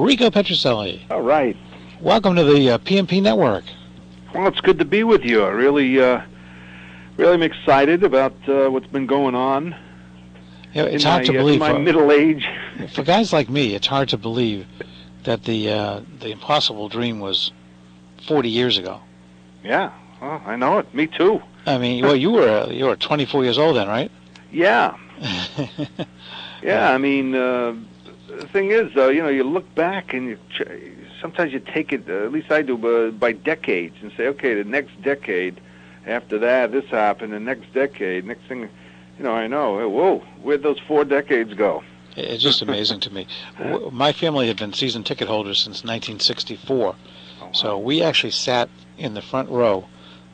Rigo Petrocelli. All right. Welcome to the PMP Network. Well, it's good to be with you. I really am excited about what's been going on. You know, it's hard to believe. In my middle age. For guys like me, it's hard to believe that the impossible dream was 40 years ago. Yeah, well, I know it. Me too. I mean, well, you were 24 years old then, right? Yeah. Yeah. I mean, the thing is, though, you look back and sometimes you take it. At least I do, by decades, and say, okay, the next decade. After that, this happened. The next decade, next thing, I know. Whoa, where'd those 4 decades go? It's just amazing to me. My family had been season ticket holders since 1964, so we actually sat in the front row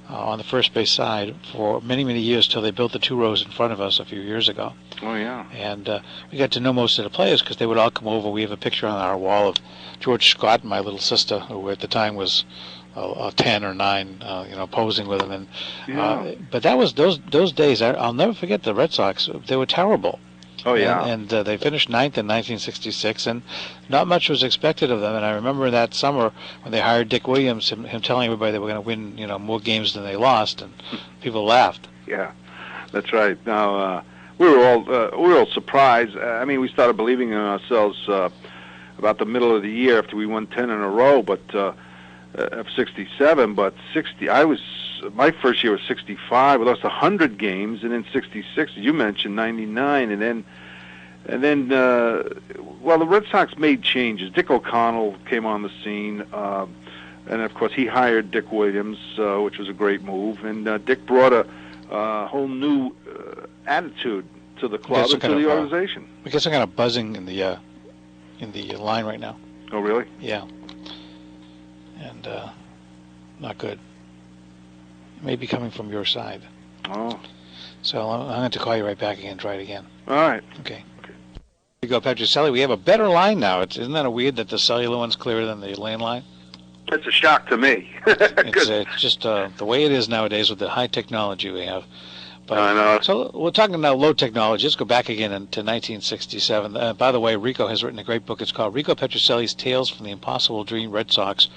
on the first base side for many, many years till they built the 2 rows in front of us a few years ago. Oh, yeah. And we got to know most of the players because they would all come over. We have a picture on our wall of George Scott and my little sister, who at the time was 10 or 9, posing with him. And but that was those days. I'll never forget the Red Sox. They were terrible. Oh, yeah. And they finished 9th in 1966, and not much was expected of them. And I remember that summer when they hired Dick Williams, him telling everybody they were going to win, more games than they lost, and people laughed. Yeah, that's right. Now we were all surprised. I mean, we started believing in ourselves about the middle of the year after we won 10 in a row, but of 67. But 60, my first year was 65. We lost 100 games, and then 66, as you mentioned, 99, and then the Red Sox made changes. Dick O'Connell came on the scene, and of course he hired Dick Williams, which was a great move. And Dick brought a whole new attitude to the club and to the organization. I guess I'm kind of buzzing in the line right now. Oh, really? Yeah. And not good. Maybe coming from your side. Oh. So I'm going to call you right back again and try it again. All right. Okay. Rigo Petrocelli, we have a better line now. Isn't that weird that the cellular one's clearer than the landline? It's a shock to me. It's just the way it is nowadays with the high technology we have. But, I know. So we're talking now low technology. Let's go back again to 1967. By the way, Rigo has written a great book. It's called Rigo Petrocelli's Tales from the Impossible Dream Red Sox,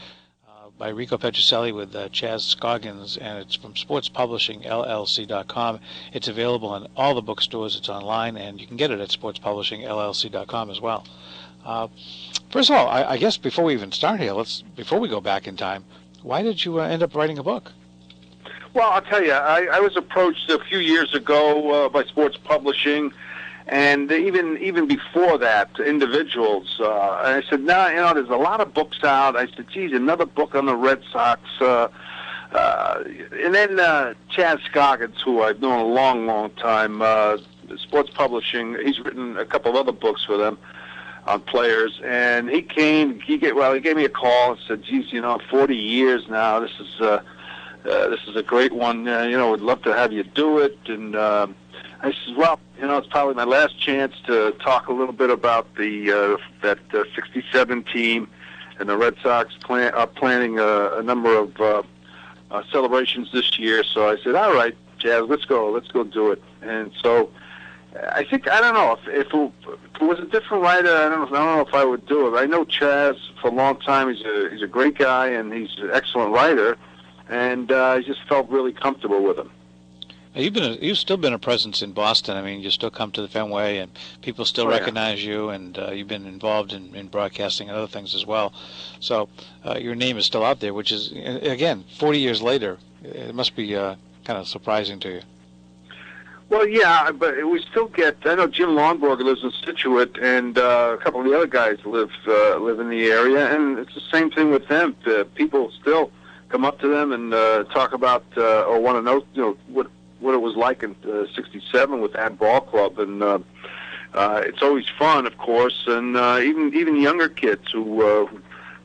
by Rigo Petrocelli with Chaz Scoggins, and it's from Sports Publishing, LLC.com. It's available in all the bookstores. It's online, and you can get it at sportspublishingllc.com as well. First of all, I guess before we even start here, before we go back in time, why did you end up writing a book? Well, I'll tell you, I was approached a few years ago by Sports Publishing, and even before that, individuals. And I said, no, there's a lot of books out. I said, geez, another book on the Red Sox. And then Chaz Scoggins, who I've known a long, long time, Sports Publishing, he's written a couple of other books for them on players. And he gave me a call and said, geez, 40 years now, this is a great one. Would love to have you do it. And I said, well, it's probably my last chance to talk a little bit about that 67 team, and the Red Sox are planning a number of celebrations this year. So I said, all right, Chaz, let's go do it. And so I don't know if it was a different writer. I don't know if I would do it. I know Chaz for a long time. He's a great guy, and he's an excellent writer, and I just felt really comfortable with him. You've still been a presence in Boston. I mean, you still come to the Fenway, and people still recognize you, and you've been involved in broadcasting and other things as well. So your name is still out there, which is, again, 40 years later, it must be kind of surprising to you. Well, yeah, but we still I know Jim Longborg lives in Scituate, and a couple of the other guys live in the area, and it's the same thing with them. People still come up to them and talk about or want to know, what it was like in '67 with that ball club, and it's always fun, of course, and even younger kids who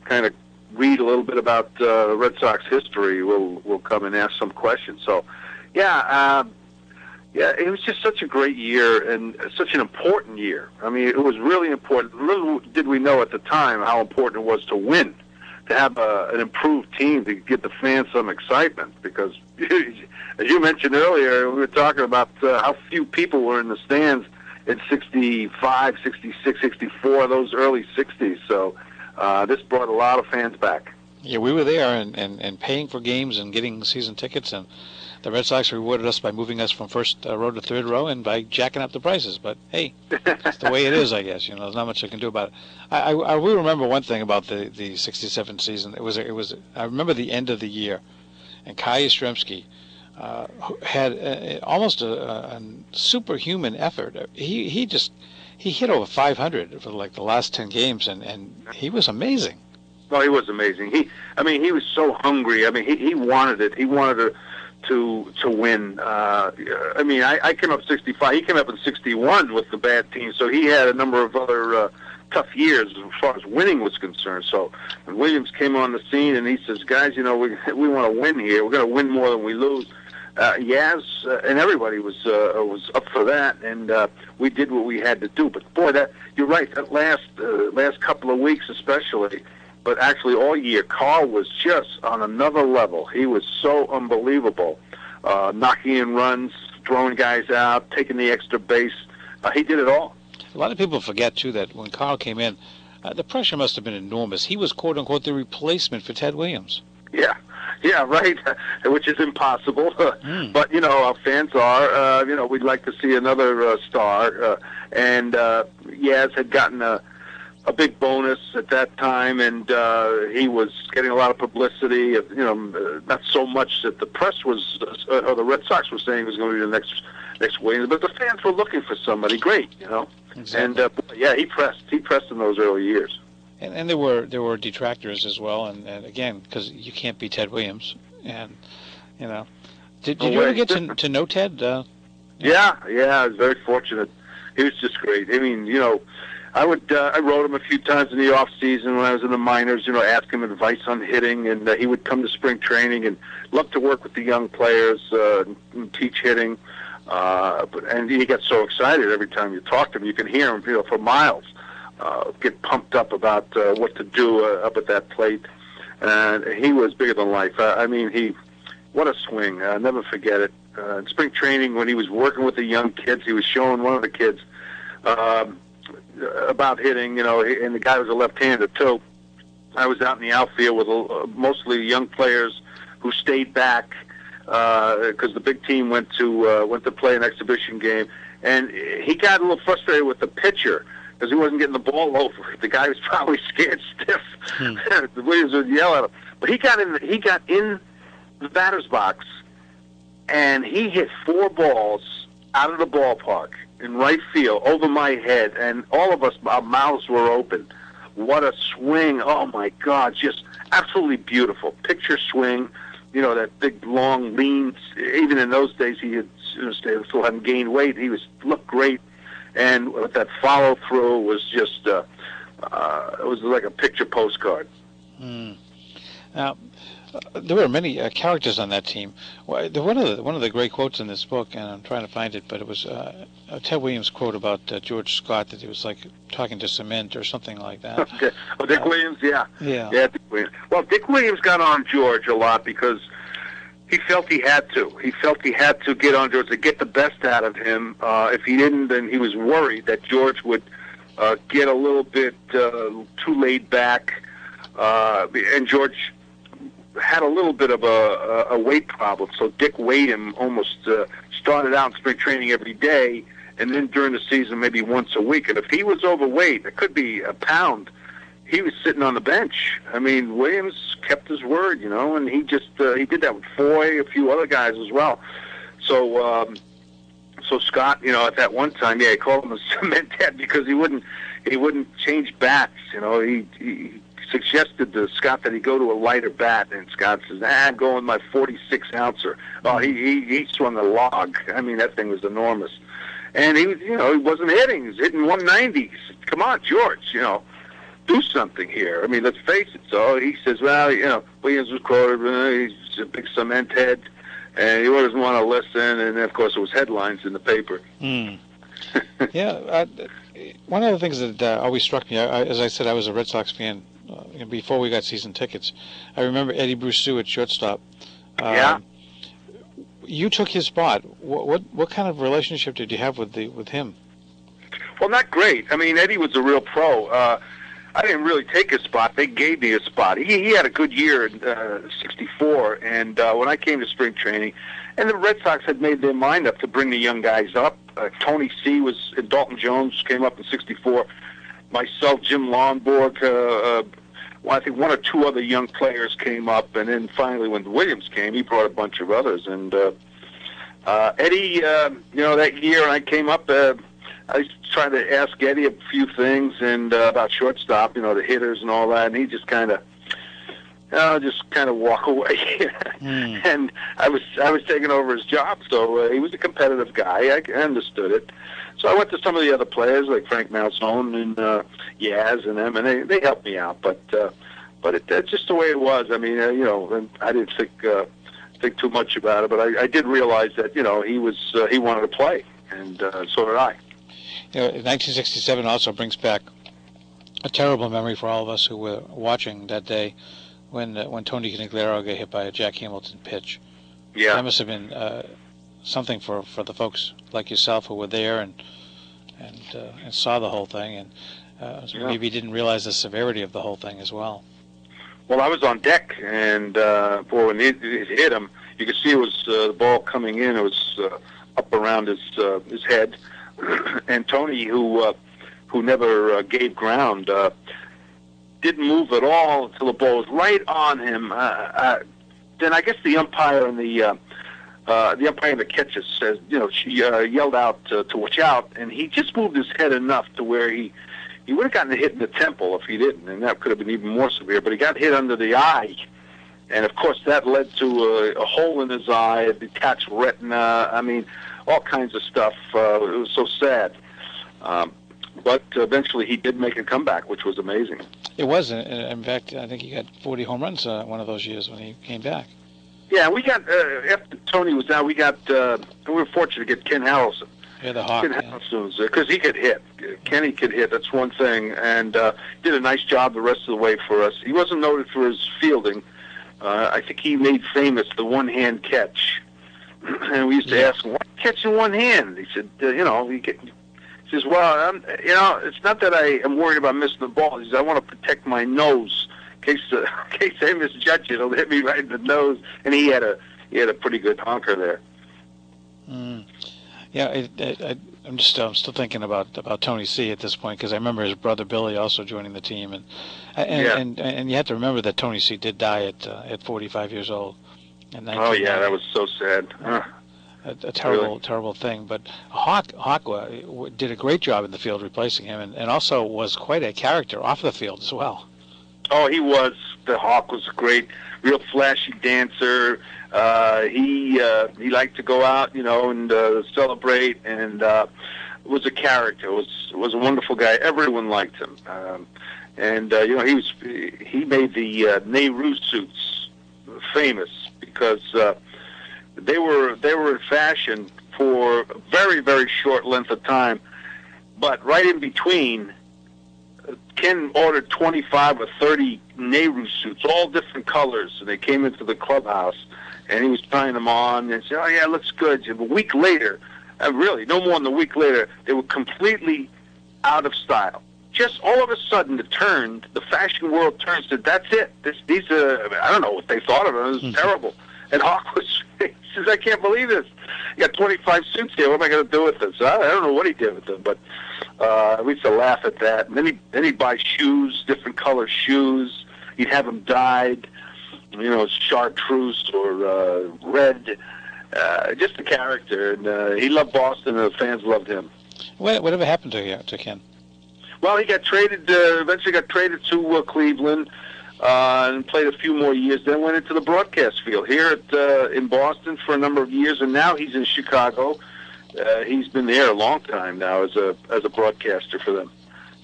kind of read a little bit about Red Sox history will come and ask some questions. So, yeah, it was just such a great year and such an important year. I mean, it was really important. Little did we know at the time how important it was to win, to have an improved team to give the fans some excitement, because as you mentioned earlier, we were talking about how few people were in the stands in 65, 66, 64, those early 60s. So This brought a lot of fans back. Yeah, we were there and paying for games and getting season tickets, and the Red Sox rewarded us by moving us from first row to third row and by jacking up the prices. But hey, that's the way it is, I guess. There's not much I can do about it. I will remember one thing about the '67 season. It was I remember the end of the year, and Kai Yastrzemski had almost a superhuman effort. He hit over 500 for like the last 10 games, and he was amazing. Oh, he was amazing. He was so hungry. I mean, he wanted it. He wanted to win. I came up 65. He came up in 61 with the bad team, so he had a number of other tough years as far as winning was concerned. So when Williams came on the scene and he says, "Guys, we want to win here. We're going to win more than we lose." Yaz and everybody was up for that, and we did what we had to do. But boy, you're right. That last couple of weeks, especially. But actually, all year, Carl was just on another level. He was so unbelievable, knocking in runs, throwing guys out, taking the extra base. He did it all. A lot of people forget, too, that when Carl came in, the pressure must have been enormous. He was, quote-unquote, the replacement for Ted Williams. Yeah, right, which is impossible. But, our fans are, we'd like to see another star. And Yaz had gotten a big bonus at that time, and he was getting a lot of publicity. Not so much that the press was, or the Red Sox were saying he was going to be the next Williams, but the fans were looking for somebody great, Exactly. And he pressed in those early years. And there were detractors as well, and again, because you can't be Ted Williams, and did you ever get to know Ted? Yeah, I was very fortunate. He was just great. I mean, I wrote him a few times in the off season when I was in the minors, ask him advice on hitting, and he would come to spring training and love to work with the young players and teach hitting. And he got so excited every time you talk to him, you can hear him, for miles, get pumped up about what to do up at that plate. And he was bigger than life. What a swing! I'll never forget it. In spring training, when he was working with the young kids, he was showing one of the kids about hitting, and the guy was a left-hander too. I was out in the outfield with mostly young players who stayed back because the big team went to play an exhibition game, and he got a little frustrated with the pitcher because he wasn't getting the ball over. The guy was probably scared stiff. The Williams would yell at him, but he got in the batter's box, and he hit 4 balls out of the ballpark in right field over my head, and all of us, our mouths were open. What a swing. Oh my God, just absolutely beautiful. Picture swing, that big, long, lean. Even in those days, he had still hadn't gained weight. He looked great, and with that follow through was just it was like a picture postcard. Now, there were many characters on that team. One of the great quotes in this book, and I'm trying to find it, but it was a Ted Williams quote about George Scott, that he was like talking to cement or something like that. Okay. Oh, Dick Williams, yeah. Yeah, Dick Williams. Well, Dick Williams got on George a lot because he felt he had to. He felt he had to get on George to get the best out of him. If he didn't, then he was worried that George would get a little bit too laid back, and George had a little bit of a weight problem, so Dick weighed him almost started out in spring training every day, and then during the season maybe once a week. And if he was overweight, it could be a pound, he was sitting on the bench. I mean, Williams kept his word, and he just he did that with Foy, a few other guys as well. So Scott, at that one time, he called him a cement head because he wouldn't change bats. He suggested to Scott that he go to a lighter bat, and Scott says, I'm going with my 46-ouncer. Oh, he swung a log. I mean, that thing was enormous. And he wasn't hitting. He was hitting 190. He said, come on, George, do something here. I mean, let's face it. So he says, well, Williams was quoted, he's a big cement head, and he doesn't want to listen. And, of course, it was headlines in the paper. Yeah. One of the things that always struck me, as I said, I was a Red Sox fan before we got season tickets. I remember Eddie Brusseau at shortstop. You took his spot. What kind of relationship did you have with him? Well, not great. I mean, Eddie was a real pro. I didn't really take his spot. They gave me a spot. He had a good year in '64, and when I came to spring training, and the Red Sox had made their mind up to bring the young guys up. Tony C. was, Dalton Jones came up in '64. Myself, Jim Lonborg, I think one or two other young players came up, and then finally when Williams came, he brought a bunch of others. And Eddie, that year I came up, I was trying to ask Eddie a few things and about shortstop, the hitters and all that, and he just kind of walk away. And I was taking over his job, so he was a competitive guy. I understood it. So I went to some of the other players like Frank Malzone and Yaz and them, and they helped me out. But that's just the way it was. I mean, and I didn't think too much about it, but I did realize that he wanted to play, and so did I. 1967 also brings back a terrible memory for all of us who were watching that day when Tony Caniglaro got hit by a Jack Hamilton pitch. Yeah, that must have been something for the folks like yourself who were there and saw the whole thing, and maybe didn't realize the severity of the whole thing as well. Well, I was on deck, and when it hit him, you could see it was the ball coming in. It was up around his head. And Tony, who never gave ground, didn't move at all until the ball was right on him. Then I guess the umpire and the umpire that catches says, she yelled out to watch out, and he just moved his head enough to where he would have gotten hit in the temple if he didn't, and that could have been even more severe. But he got hit under the eye, and of course that led to a hole in his eye, a detached retina. I mean, all kinds of stuff. It was so sad. But eventually he did make a comeback, which was amazing. It was. In fact, I think he got 40 home runs one of those years when he came back. Yeah, we got, after Tony was down, we were fortunate to get Ken Harrelson. Yeah, the Hawk. Ken Harrelson, because he could hit. Kenny could hit, that's one thing, and did a nice job the rest of the way for us. He wasn't noted for his fielding. I think he made famous the one-hand catch. And we used to ask him, why catch in one hand? He said, he says, well, it's not that I am worried about missing the ball. He says, I want to protect my nose in case I misjudge it. It'll hit me right in the nose. And he had a pretty good honker there. Yeah, I'm still thinking about Tony C at this point, because I remember his brother Billy also joining the team, and you have to remember that Tony C did die at 45 years old. Oh yeah, that was so sad. A terrible thing. But Hawk did a great job in the field replacing him, and also was quite a character off the field as well. Oh, he was. The Hawk was a great, real flashy dancer. He liked to go out, and celebrate, and was a character. Was a wonderful guy. Everyone liked him. He made the Nehru suits famous because they were in fashion for a very, very short length of time. But right in between, Ken ordered 25 or 30 Nehru suits, all different colors, and they came into the clubhouse, and he was trying them on, and said, oh yeah, it looks good. A week later, really, no more than a week later, they were completely out of style. Just all of a sudden, the fashion world turned, said, that's it. These I don't know what they thought of it. It was terrible. And Hawk he says, I can't believe this. You got 25 suits here. What am I going to do with this? I don't know what he did with them, but we used to laugh at that. And then he'd buy shoes, different color shoes. He'd have them dyed, chartreuse or red. Just a character. And he loved Boston, and the fans loved him. Whatever happened to Ken? Well, he got traded. Eventually, got traded to Cleveland, and played a few more years. Then went into the broadcast field here in Boston for a number of years, and now he's in Chicago. He's been there a long time now as a broadcaster for them.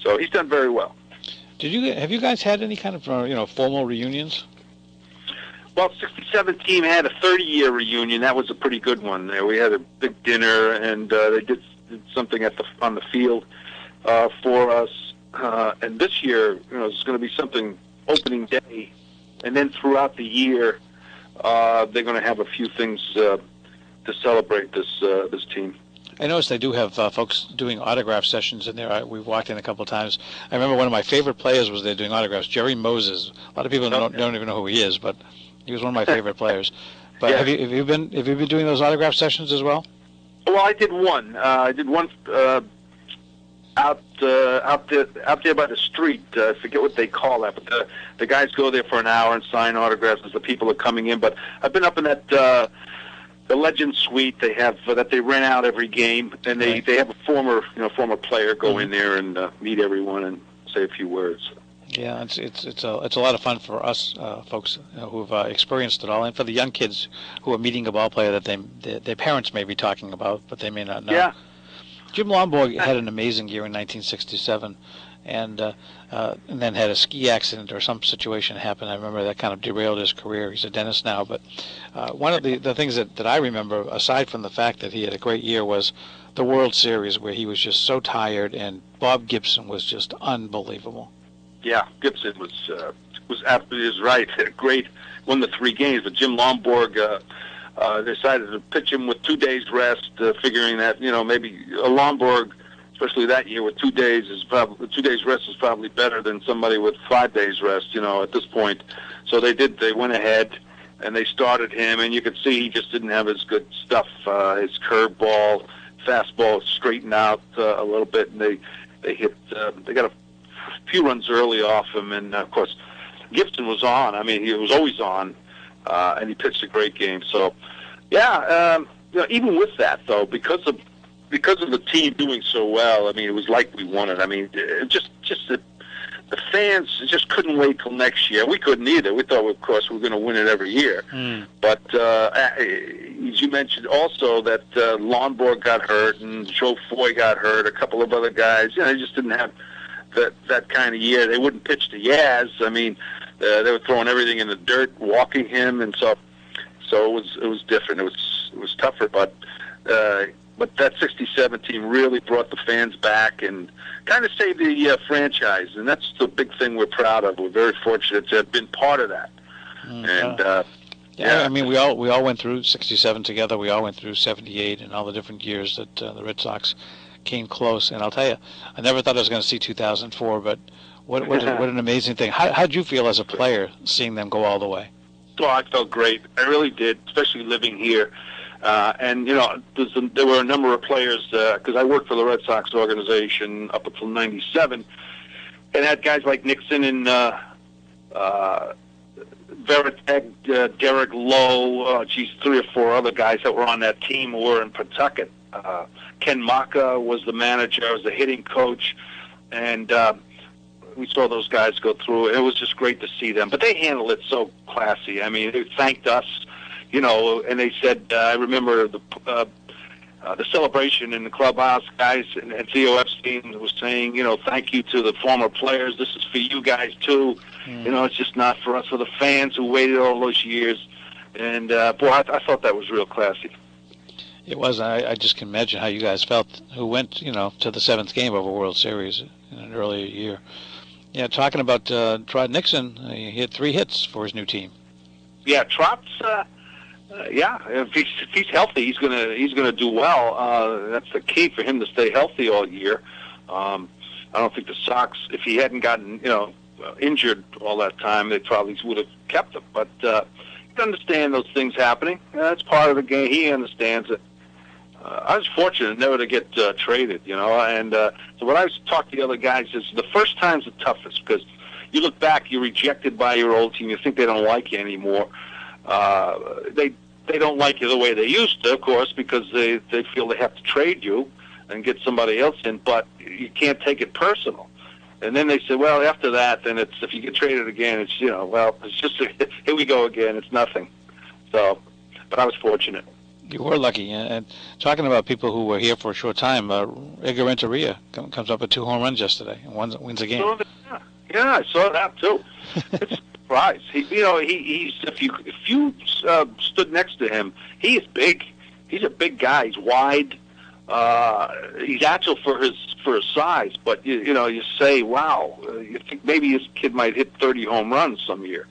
So he's done very well. Have you guys had any kind of formal reunions? Well, '67 team had a 30-year reunion. That was a pretty good one. There, we had a big dinner, and they did something on the field for us. And this year, it's going to be something opening day, and then throughout the year, they're going to have a few things to celebrate this team. I noticed they do have folks doing autograph sessions in there. We've walked in a couple of times. I remember one of my favorite players was there doing autographs, Jerry Moses. A lot of people don't even know who he is, but he was one of my favorite players. But have you been doing those autograph sessions as well? Well, I did one. I did one out there by the street. I forget what they call that, but the guys go there for an hour and sign autographs as the people are coming in. But I've been up in that the Legend Suite they have that they rent out every game, and they have a former player go in there and meet everyone and say a few words. Yeah, it's a lot of fun for us folks who've experienced it all, and for the young kids who are meeting a ball player that their parents may be talking about, but they may not know. Yeah. Jim Lomborg had an amazing year in 1967, and then had a ski accident or some situation happen. I remember that kind of derailed his career. He's a dentist now, but one of the things that I remember, aside from the fact that he had a great year, was the World Series, where he was just so tired, and Bob Gibson was just unbelievable. Yeah, Gibson was absolutely right. Great, won the 3 games, but Jim Lomborg decided to pitch him with 2 days rest, figuring that maybe a Lomborg, especially that year with 2 days rest is probably better than somebody with 5 days rest. At this point, so they went ahead and they started him, and you could see he just didn't have his good stuff. His curveball, fastball straightened out a little bit, and they got a few runs early off him, and of course Gibson was on. I mean, he was always on, and he pitched a great game. So, yeah, even with that though, because of the team doing so well, I mean, it was like we won it. I mean, just the fans just couldn't wait till next year. We couldn't either. We thought, of course, we were going to win it every year. But as you mentioned also that Lomborg got hurt and Joe Foy got hurt, a couple of other guys. They just didn't have that kind of year. They wouldn't pitch to Yaz. I mean, they were throwing everything in the dirt, walking him, and so it was different. It was tougher, but that '67 team really brought the fans back and kind of saved the franchise, and that's the big thing we're proud of. We're very fortunate to have been part of that. I mean, we all went through '67 together. We all went through '78 and all the different years that the Red Sox came close. And I'll tell you, I never thought I was going to see 2004, but what an amazing thing. How did you feel as a player seeing them go all the way? Well, I felt great. I really did, especially living here. And there were a number of players because I worked for the Red Sox organization up until '97, and had guys like Nixon and Veritek, Derek Lowe, 3 or 4 other guys that were on that team who were in Pawtucket. Ken Maka was the manager, was the hitting coach, and we saw those guys go through. It was just great to see them. But they handled it so classy. I mean, they thanked us, and they said, I remember the celebration in the clubhouse, guys, and Theo Epstein was saying, thank you to the former players. This is for you guys, too. It's just not for us, for the fans who waited all those years. And, boy, I thought that was real classy. It was. I just can imagine how you guys felt who went, to the 7th game of a World Series in an earlier year. Yeah, talking about Trot Nixon, he hit 3 hits for his new team. Yeah, Trot's, if he's healthy, he's gonna do well. That's the key for him to stay healthy all year. I don't think the Sox, if he hadn't gotten, injured all that time, they probably would have kept him. But you understand those things happening. That's part of the game. He understands it. I was fortunate never to get traded, and so when I was talking to the other guys, is the first time's the toughest because you look back, you're rejected by your old team, you think they don't like you anymore. They don't like you the way they used to, of course, because they feel they have to trade you and get somebody else in, but you can't take it personal. And then they said, well, after that, then it's if you get traded again, it's it's just here we go again. It's nothing. So, but I was fortunate. You were lucky. And talking about people who were here for a short time, Edgar Renteria comes up with 2 home runs yesterday and wins a game. Yeah, I saw that too. It's a surprise. He's if you stood next to him, he is big. He's a big guy. He's wide. He's agile for his size, but you say, wow, you think maybe this kid might hit 30 home runs some year,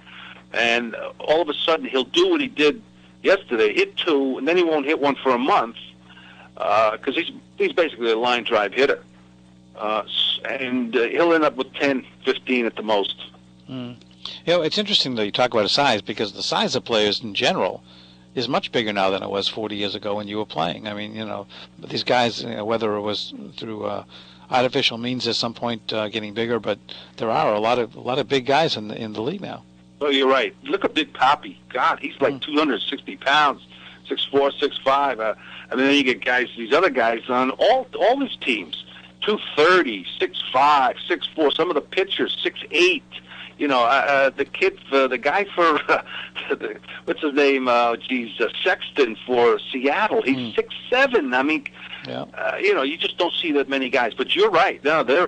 and all of a sudden he'll do what he did yesterday, hit 2, and then he won't hit one for a month, because he's basically a line drive hitter. And he'll end up with 10, 15 at the most. Mm. You know, it's interesting, though, you talk about his size, because the size of players in general is much bigger now than it was 40 years ago when you were playing. I mean, you know, these guys, you know, whether it was through artificial means at some point getting bigger, but there are a lot of big guys in the league now. Oh, you're right. Look at Big Papi. God, he's like 260 pounds, 6'4", 6'5". And then you get guys, these other guys on all these teams, 230, 6'5", 6'4". Some of the pitchers, 6'8". You know, the kid, the guy for what's his name? Sexton for Seattle. He's 6'7". I mean, you know, you just don't see that many guys. But you're right. No, there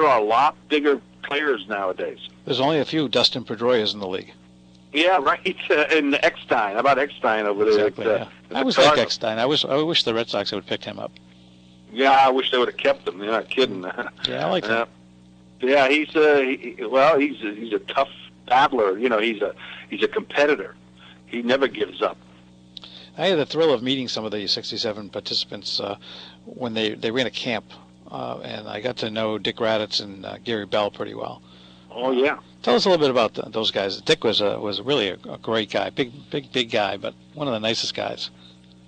are a lot bigger players nowadays. There's only a few Dustin Pedroias in the league. Yeah, right. And Eckstein. How about Eckstein over there? Exactly. I was like Eckstein. I wish the Red Sox would pick him up. Yeah, I wish they would have kept him. You're not kidding. Yeah, I like him. Yeah, he's a tough battler. You know, he's a competitor. He never gives up. I had the thrill of meeting some of the 67 participants when they ran a camp, and I got to know Dick Raditz and Gary Bell pretty well. Oh yeah. Tell us a little bit about those guys. Dick was really a great guy, big guy, but one of the nicest guys.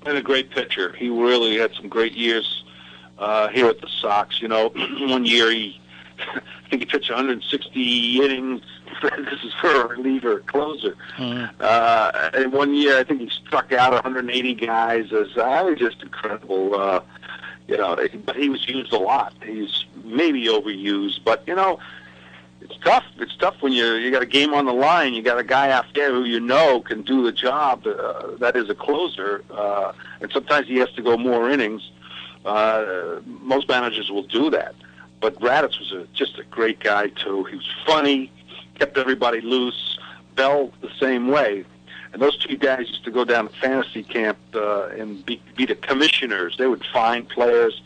And a great pitcher. He really had some great years here at the Sox. You know, one year I think he pitched 160 innings. This is for a reliever closer. And one year, I think he struck out 180 guys. It was just incredible. You know, but he was used a lot. He's maybe overused, but you know, it's tough. It's tough when you got a game on the line. You got a guy out there who you know can do the job. That is a closer, and sometimes he has to go more innings. Most managers will do that. But Raditz was just a great guy, too. He was funny, kept everybody loose. Bell, the same way. And those two guys used to go down to fantasy camp and be the commissioners. They would find players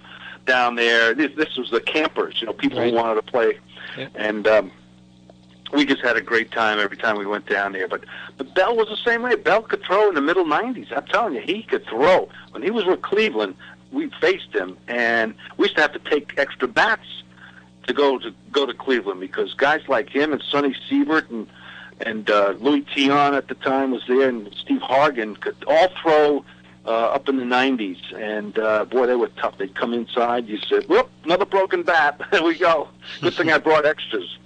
down there. This was the campers, you know, people who wanted to play. Yeah. And we just had a great time every time we went down there. But Bell was the same way. Bell could throw in the middle 90s. I'm telling you, he could throw. When he was with Cleveland, we faced him, and we used to have to take extra bats to go to Cleveland because guys like him and Sonny Siebert and Louis Tion at the time was there, and Steve Hargan could all throw up in the 90s. And boy, they were tough. They'd come inside. You said, "Whoop, another broken bat." There we go. Good thing I brought extras.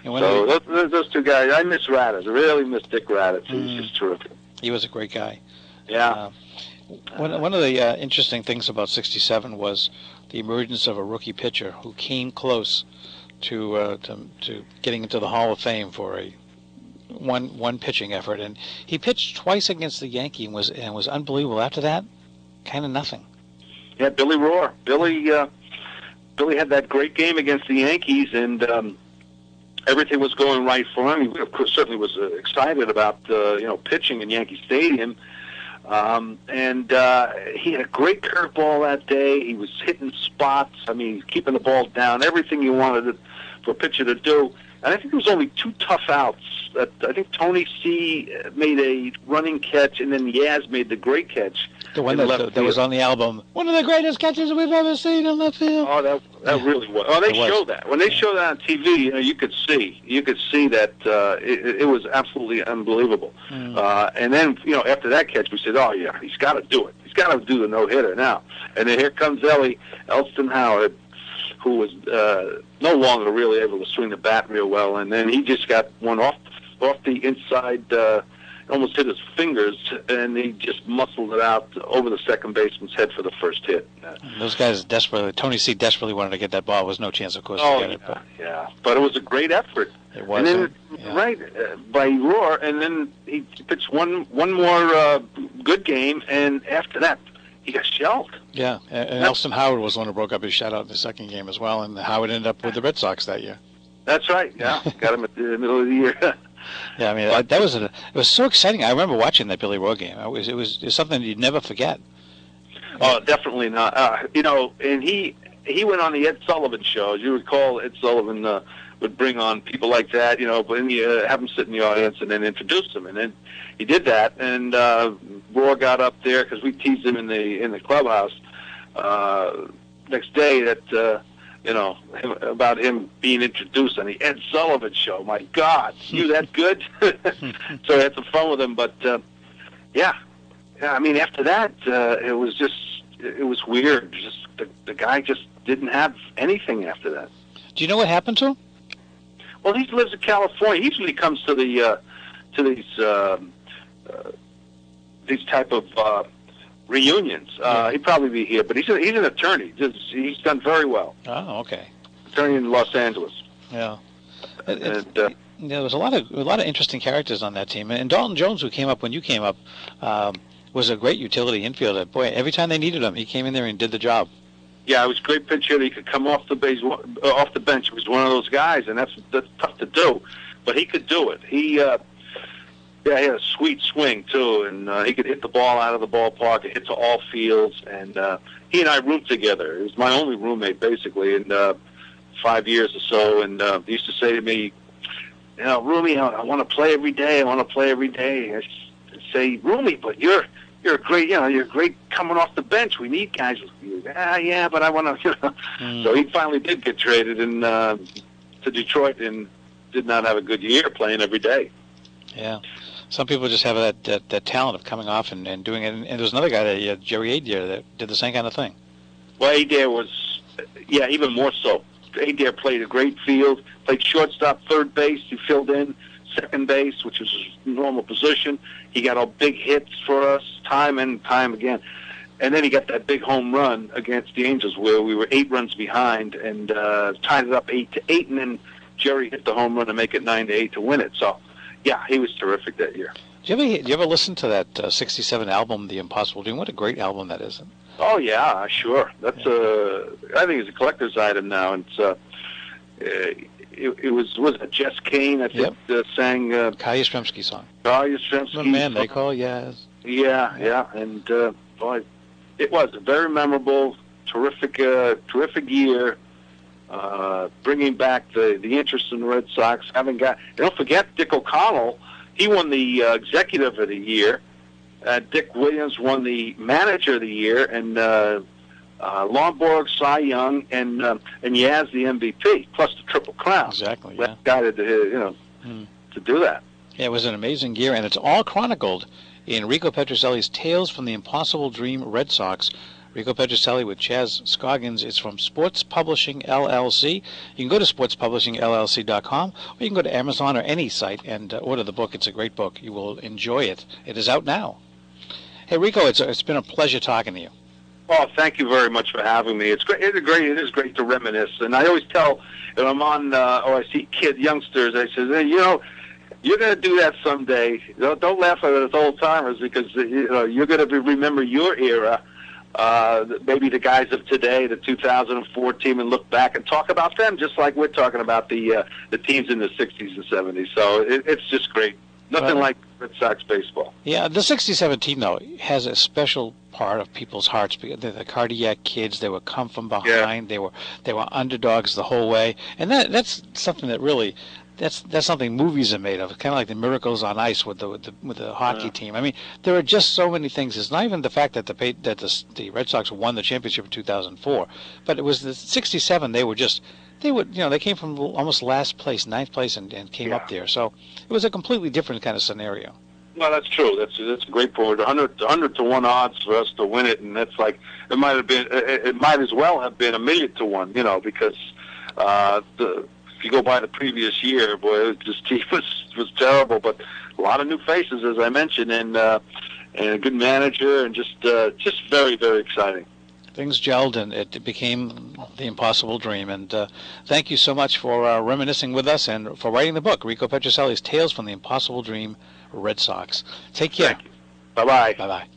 So those two guys, I miss Raditz. I really miss Dick Raditz. He was just terrific. He was a great guy. Yeah. One of the interesting things about '67 was the emergence of a rookie pitcher who came close to getting into the Hall of Fame for a one pitching effort, and he pitched twice against the Yankees and was unbelievable. After that, kind of nothing. Yeah, Billy Rohr. Billy had that great game against the Yankees, and everything was going right for him. He, of course, certainly was excited about pitching in Yankee Stadium. And he had a great curveball that day. He was hitting spots. I mean, keeping the ball down. Everything you wanted for a pitcher to do. And I think there was only two tough outs. I think Tony C. made a running catch, and then Yaz made the great catch. The one that was on the album. One of the greatest catches we've ever seen in left field. Oh, that really was. Oh, they show that. When they show that on TV, you could see that it was absolutely unbelievable. And then, after that catch, we said, oh, yeah, he's got to do it. He's got to do the no-hitter now. And then here comes Elston Howard, who was no longer really able to swing the bat real well, and then he just got one off the inside, almost hit his fingers, and he just muscled it out over the second baseman's head for the first hit. Those guys Tony C. desperately wanted to get that ball. There was no chance, of course, to get it. But it was a great effort. It was. And then, by Rohr, and then he pitched one more good game, and after that, he got shelved. Yeah, and Elston Howard was the one who broke up his shutout in the second game as well, and Howard ended up with the Red Sox that year. That's right, yeah. Got him at the middle of the year. Yeah, I mean, it was so exciting. I remember watching that Billy Rohr game. It was something you'd never forget. Oh, definitely not. And he went on the Ed Sullivan show. As you recall, Ed Sullivan would bring on people like that, but have them sit in the audience and then introduce them. And then he did that, and Rohr got up there because we teased him in the clubhouse. next day that about him being introduced on the Ed Sullivan Show. My God, you that good? So I had some fun with him, but yeah. I mean, after that, it was weird. Just the guy just didn't have anything after that. Do you know what happened to him? Well, he lives in California. He usually comes to these type of reunions. He'd probably be here, but he's an attorney. He's done very well. Oh, okay. Attorney in Los Angeles. Yeah. There was a lot of interesting characters on that team, and Dalton Jones, who came up when you came up, was a great utility infielder. Boy, every time they needed him, he came in there and did the job. Yeah, it was a great pitch hitter. He could come off the bench. He was one of those guys, and that's tough to do, but he could do it. He had a sweet swing too, and he could hit the ball out of the ballpark. It hit to all fields, and he and I roomed together. He was my only roommate basically in 5 years or so, and he used to say to me, Roomy, I want to play every day. I want to play every day. I say, Roomy, but you're great. You're great coming off the bench. We need guys with you. Yeah, but I want to. So he finally did get traded to Detroit and did not have a good year playing every day. Yeah, some people just have that talent of coming off and doing it. And there was another guy, Jerry Adair, that did the same kind of thing. Well, Adair was, even more so. Adair played a great field. Played shortstop, third base. He filled in second base, which was his normal position. He got all big hits for us time and time again. And then he got that big home run against the Angels where we were 8 runs behind and tied it up 8-8, and then Jerry hit the home run to make it 9-8 to win it. So, yeah, he was terrific that year. Do you ever listen to that '67 album, The Impossible Dream? What a great album that is. Oh, yeah, sure. That's I think it's a collector's item now. And it was it Jess Kane, I think, sang... Kaya Yastrzemski song. Kaya Yastrzemski. The man they call Yaz. Yeah. And, boy, it was a very memorable, terrific year, bringing back the interest in the Red Sox. Don't forget Dick O'Connell. He won the Executive of the Year. Dick Williams won the Manager of the Year, and Lomborg, Cy Young, and Yaz the MVP, plus the Triple Crown. Exactly. Yeah. That guy to do that. Yeah, it was an amazing year, and it's all chronicled in Rigo Petrocelli's Tales from the Impossible Dream Red Sox. Rigo Petrocelli with Chaz Scoggins. It's from Sports Publishing LLC. You can go to sportspublishingllc.com, or you can go to Amazon or any site and order the book. It's a great book. You will enjoy it. It is out now. Hey, Rigo, it's been a pleasure talking to you. Oh, thank you very much for having me. It's great. It is great to reminisce, and I always tell when I'm on or I see youngsters, I say, hey, you're going to do that someday. Don't laugh at us old timers because you're going to remember your era. Maybe the guys of today, the 2004 team, and look back and talk about them just like we're talking about the teams in the 60s and 70s. So it's just great. Nothing like Red Sox baseball. Yeah, the 67 team, though, has a special part of people's hearts because they're the cardiac kids. They would come from behind. Yeah. They were underdogs the whole way. And that's something that really... That's something movies are made of. It's kind of like the Miracles on Ice with the hockey team. I mean, there are just so many things. It's not even the fact that the Red Sox won the championship in 2004, but it was the '67. They came from almost last place, 9th place, and came up there. So it was a completely different kind of scenario. Well, that's true. That's a great point. 100 to 1 odds for us to win it, and that's like it might as well have been 1,000,000 to 1. Because if you go by the previous year, boy, this team was terrible. But a lot of new faces, as I mentioned, and a good manager, and just very, very exciting. Things gelled, and it became the impossible dream. And thank you so much for reminiscing with us and for writing the book, Rigo Petrocelli's Tales from the Impossible Dream Red Sox. Take care. Thank you. Bye-bye. Bye-bye.